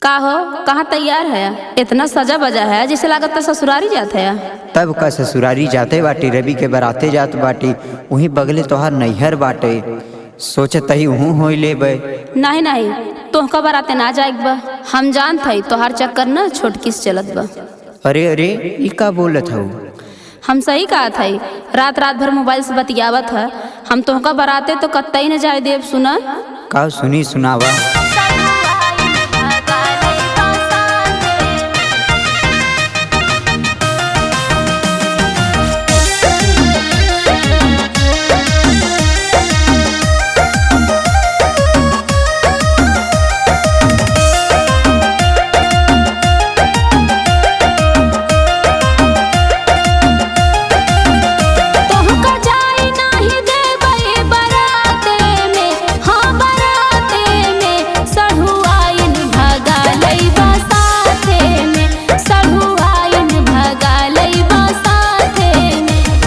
का हो कहाँ तैयार है? इतना सजा बजा है जैसे लागत तो ससुरारी जाते है। तब का ससुरारी जाते बाटी, रवि के बराते जात बाटी, वहीं बगले तोहार नैहर बाटे। सोचत ही हूँ हो लेबे। नहीं नहीं, तोहका बराते ना जाएग बा। हम जानत हई तोहार चक्कर न छोटकी से चलत बा। अरे अरे ई का बोलत हूँ? हम सही कहा था, रात रात भर मोबाइल से बतियावत है। हम तोहका बराते तो कत्तई न जाए देव। सुना का सुनी सुनावा।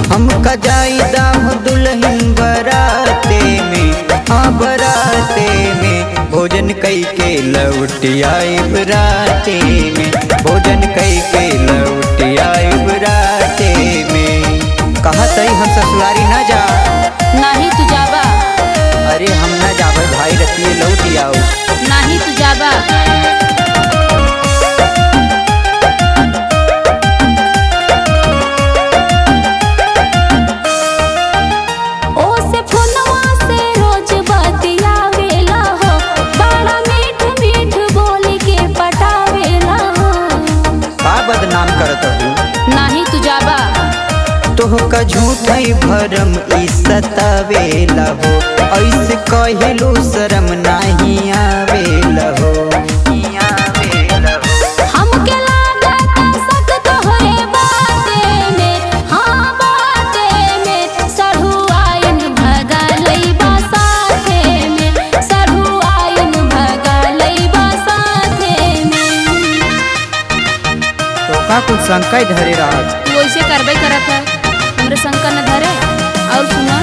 हमका जाइदा हो दुल्हन बराते में, हाँ बराते में भोजन कई के लौट आई बराते में, भोजन कई के लौट आई बराते में। कहा तई हम ससुरारी न जा। नहीं तू जाबा। अरे हम न जाबे भाई, रतिये लौट आओ। नहीं तू जाबा। नहीं तू जाबा। तोहका झूठ भरम ई सतावेला हो, ऐसे कहेलो शरम नहीं आवेला हो। हमके लागत सक तोहरे बाते में, हाँ बाते में सरहु आइन भगा लईबा साथे में, सरहु आइन भगा लईबा साथे में। का कुछ शंका धरे रहा? तू वैसे करबे करत है, हमरे शंका न धरे। और सुना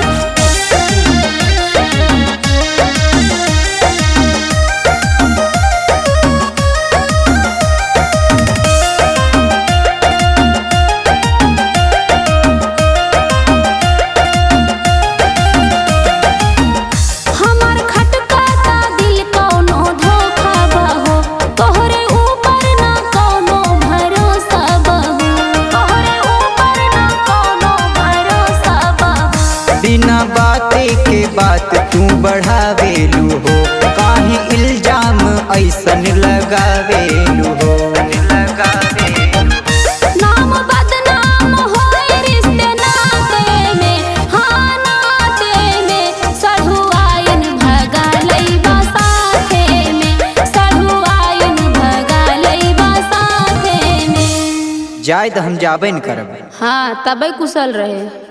बिना बाते के बात तू बढ़ावेलू हो, काहे इल्जाम ऐसन लगावेलू हो। नाम बदनाम होए रिश्ते नाते में, हाँ नाते में सरहु आइन भगा लईबा साथे में, सरहु आइन भगा लईबा साथे में। जायद हम जाबे न करब। हाँ तबे कुशल रहे।